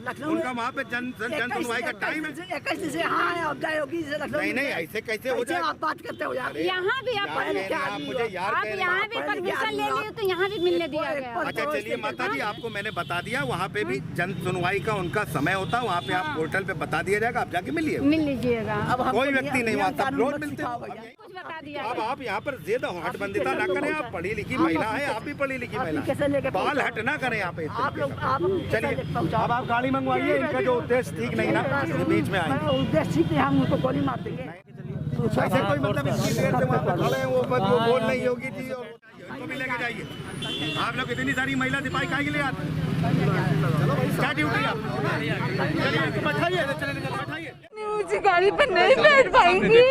लखनऊ उनका वहाँ पे जन सुनवाई का टाइम है। 21 से हाँ है, अब जाए होगी लखनऊ। नहीं ऐसे कैसे हो जाए? आप बात करते हो यार। यहाँ भी आप मुझे यार आप यहाँ भी परमिशन ले लिए तो यहाँ भी मिलने दिया गया। अच्छा चलिए माता जी, आपको मैंने बता दिया, वहाँ पे भी जन सुनवाई का उनका समय होता है, वहाँ पे आप पोर्टल पे बता दिया जाएगा, आप जाके मिल लीजिएगा। कोई व्यक्ति नहीं वहाँ, सब लोग मिलते हैं। बता दिया। अब आप यहाँ पर ज्यादा हटबंदिता ना करें, आप पढ़ी लिखी महिला है, आप भी पढ़ी लिखी महिला, बाल हट ना करें यहाँ पे। चलिए अब आप गाड़ी मंगवाइए, इनका जो उद्देश्य ठीक नहीं ना, बीच में आए उद्देश्य ठीक है, हम उनको गोली मार देंगे। ऐसे कोई मतलब इतनी देर से वहाँ पर खड़े हैं, वो बोल नहीं होगी जी, और इनको भी लेके जाइए। आप लोग इतनी सारी महिला सिपाही काहे के लिए आते हैं? क्या ड्यूटी आप? चलिए बैठाइए, बैठाइए। ऊंची गाड़ी पर नहीं बैठ पाएंगी।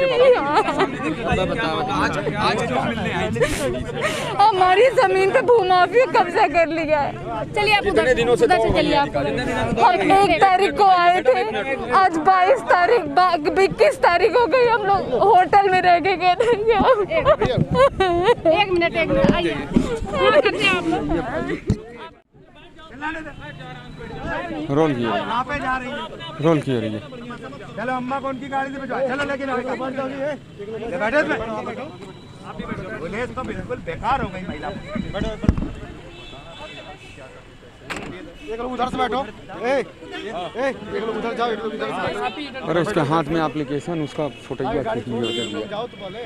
हमारी जमीन पे भूमाफिया कब्जा कर लिया है। चलिए आप उधर से चलिए। आप हम 1 तारीख को आए थे, आज 22 तारीख 21 तारीख हो गई, हम लोग होटल में रह के गए थे। 1 मिनट आइए। रोल किया, कहाँ पे जा रही है? रोल किया रही है। चलो अम्मा को उनकी गाड़ी से भिजवाओ, चलो लेकिन बैठे पुलिस तो बिल्कुल बेकार हो गई महिला। एक लोग उधर से बैठो, एक लोग उधर जाओ, एक लोग उधर से। अरे उसके हाथ में एप्लीकेशन, उसका फोटो जाओ तो बोले।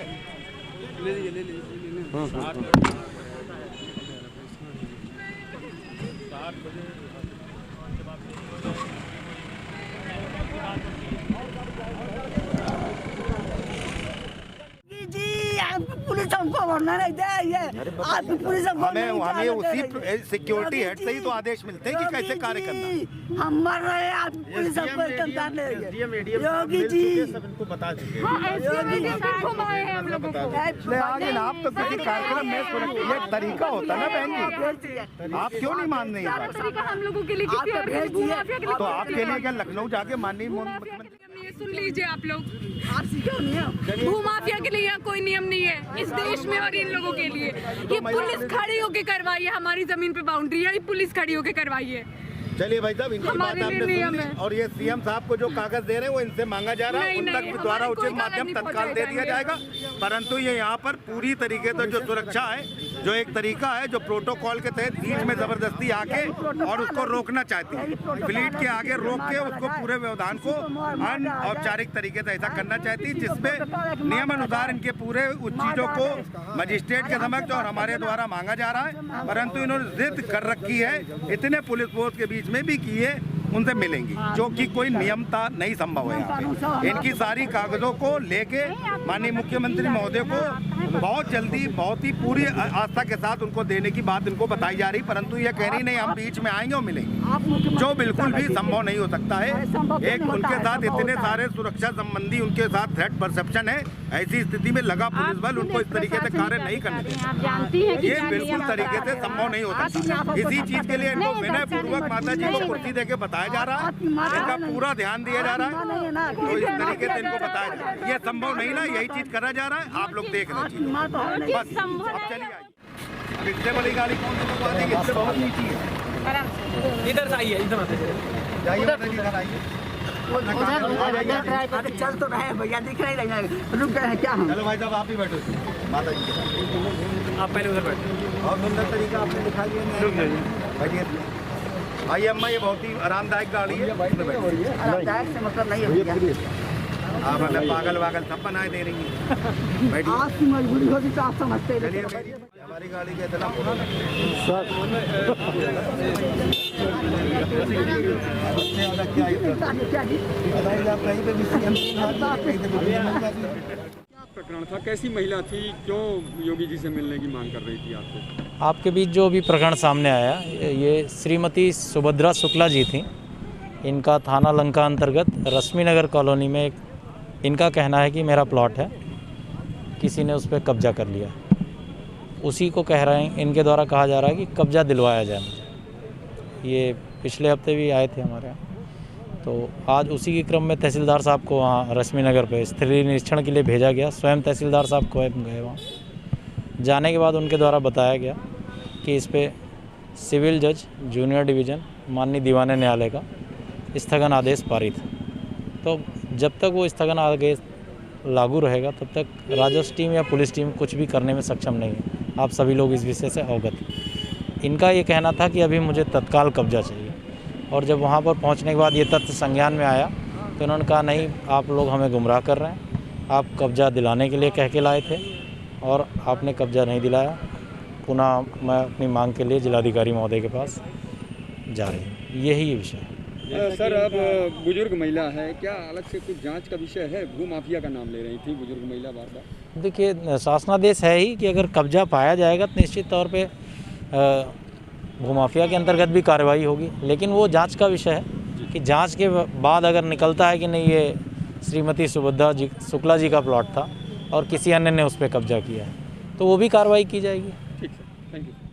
पुलिस हमको भरना नहीं दे, ये आपकी पुलिस हमको हमें उसी सिक्योरिटी हेड से ही तो आदेश मिलते हैं कि कैसे कार्य करना। हम मर रहे हैं, आप पुलिस हमको इस्तेमाल ले रही है। योगी जी सबको बता दीजिए। लेकिन आप तो किसी कार्यक्रम में ये तरीका होता है ना बहन जी, आप क्यों नहीं मान रही हैं? हम लोगों के लिए तो आपके लिए क्या लखनऊ जाके माननीय मुख्यमंत्री? सुन लीजिए आप लोग, आप सीखो नियम। भूमाफिया के लिए कोई नियम नहीं है इस देश में, और इन लोगों के लिए ये पुलिस खड़ी होके करवाई है। हमारी जमीन पे बाउंड्री है, ये पुलिस खड़ी होके करवाई है। चलिए भाई साहब, इनकी बात आपने सुन ली, और ये सीएम साहब को जो कागज दे रहे हैं वो इनसे मांगा जा रहा है, उन तक द्वारा उचित माध्यम तत्काल दे दिया जाएगा। परंतु ये यहाँ पर पूरी तरीके से जो सुरक्षा है, जो एक तरीका है, जो प्रोटोकॉल के तहत बीच में जबरदस्ती आके और उसको रोकना चाहती है, फ्लीट के आगे रोक के उसको पूरे व्यवधान को अनौपचारिक तरीके से ऐसा करना चाहती है, जिसपे नियमानुसार इनके पूरे उस चीजों को मजिस्ट्रेट के समक्ष और हमारे द्वारा मांगा जा रहा है। परंतु इन्होंने जिद कर रखी है, इतने पुलिस फोर्स के बीच में भी किए उनसे मिलेंगी, जो कि कोई नियमता नहीं संभव है यहाँ पे। इनकी सारी कागजों को लेके माननीय मुख्यमंत्री महोदय को बहुत जल्दी, बहुत ही पूरी आस्था के साथ उनको देने की बात इनको बताई जा रही, परंतु ये कह रही नहीं हम बीच में आएंगे और मिलेंगे, जो बिल्कुल भी संभव नहीं हो सकता है। एक उनके साथ इतने सारे सुरक्षा संबंधी उनके साथ थ्रेट परसेप्शन है, ऐसी स्थिति में लगा पुलिस बल उनको इस तरीके से कार्य नहीं करने देते, ये बिल्कुल तरीके से संभव नहीं हो सकता। इसी चीज के लिए इनको विनय पूर्वक माता जी को कुर्सी देके बताया जा रहा है, इनका पूरा ध्यान दिया जा रहा है, तो इस तरीके से इनको बताया जा रहा है। ये संभव नहीं ना, यही चीज करा जा रहा है, आप लोग देख रहे हैं। बस अब चलिए आइए, इससे बड़ी गाड़ी कौन सी मंगवा देगी? इससे बहुत नीची है। इधर से आइए, इधर जाइए इधर आइए, चल तो रहे भैया, दिख नहीं रुक गए हैं क्या हम? चलो भाई साहब आप ही बैठो माता जी के साथ, आप पहले उधर बैठो। और सुंदर तरीका आपने दिखा दिया। बैठिए भाई, अम्मा ये बहुत ही आरामदायक गाड़ी है, आरामदायक से मतलब नहीं है, आप मतलब पागल वागल सब बनाए दे रही है। बैठिए, आपकी मजबूरी होगी तो आप समझते हैं। चलिए हमारी गाड़ी का इतना प्रकरण था, कैसी महिला थी, क्यों योगी जी से मिलने की मांग कर रही थी आपसे? आपके बीच जो अभी प्रकरण सामने आया, ये श्रीमती सुभद्रा शुक्ला जी थी। इनका थाना लंका अंतर्गत रश्मि नगर कॉलोनी में इनका कहना है कि मेरा प्लॉट है, किसी ने उस पर कब्जा कर लिया। उसी को कह रहे हैं, इनके द्वारा कहा जा रहा है कि कब्जा दिलवाया जाए मुझे। ये पिछले हफ्ते भी आए थे हमारे यहाँ, तो आज उसी के क्रम में तहसीलदार साहब को वहाँ रश्मि नगर पे स्थलीय निरीक्षण के लिए भेजा गया। स्वयं तहसीलदार साहब को गए वहाँ, जाने के बाद उनके द्वारा बताया गया कि इस पे सिविल जज जूनियर डिवीज़न माननीय दीवान न्यायालय का स्थगन आदेश पारित है। तो जब तक वो स्थगन आदेश लागू रहेगा तब तक राजस्व टीम या पुलिस टीम कुछ भी करने में सक्षम नहीं है। आप सभी लोग इस विषय से अवगत हैं। इनका ये कहना था कि अभी मुझे तत्काल कब्जा चाहिए, और जब वहाँ पर पहुँचने के बाद ये तथ्य संज्ञान में आया तो उन्होंने कहा नहीं, आप लोग हमें गुमराह कर रहे हैं, आप कब्जा दिलाने के लिए कह के लाए थे और आपने कब्जा नहीं दिलाया। पुनः मैं अपनी मांग के लिए जिलाधिकारी महोदय के पास जा रही हूँ। यही विषय है। सर, अब बुजुर्ग महिला है, क्या अलग से कुछ जांच का विषय है? भूमाफिया का नाम ले रही थी बुजुर्ग महिला बार बार। देखिए, शासनादेश है ही कि अगर कब्जा पाया जाएगा तो निश्चित तौर पे भूमाफिया के अंतर्गत भी कार्रवाई होगी, लेकिन वो जांच का विषय है कि जांच के बाद अगर निकलता है कि नहीं ये श्रीमती सुभद्रा शुक्ला जी का प्लॉट था और किसी अन्य ने उस पर कब्जा किया है, तो वो भी कार्रवाई की जाएगी। ठीक सर, थैंक यू।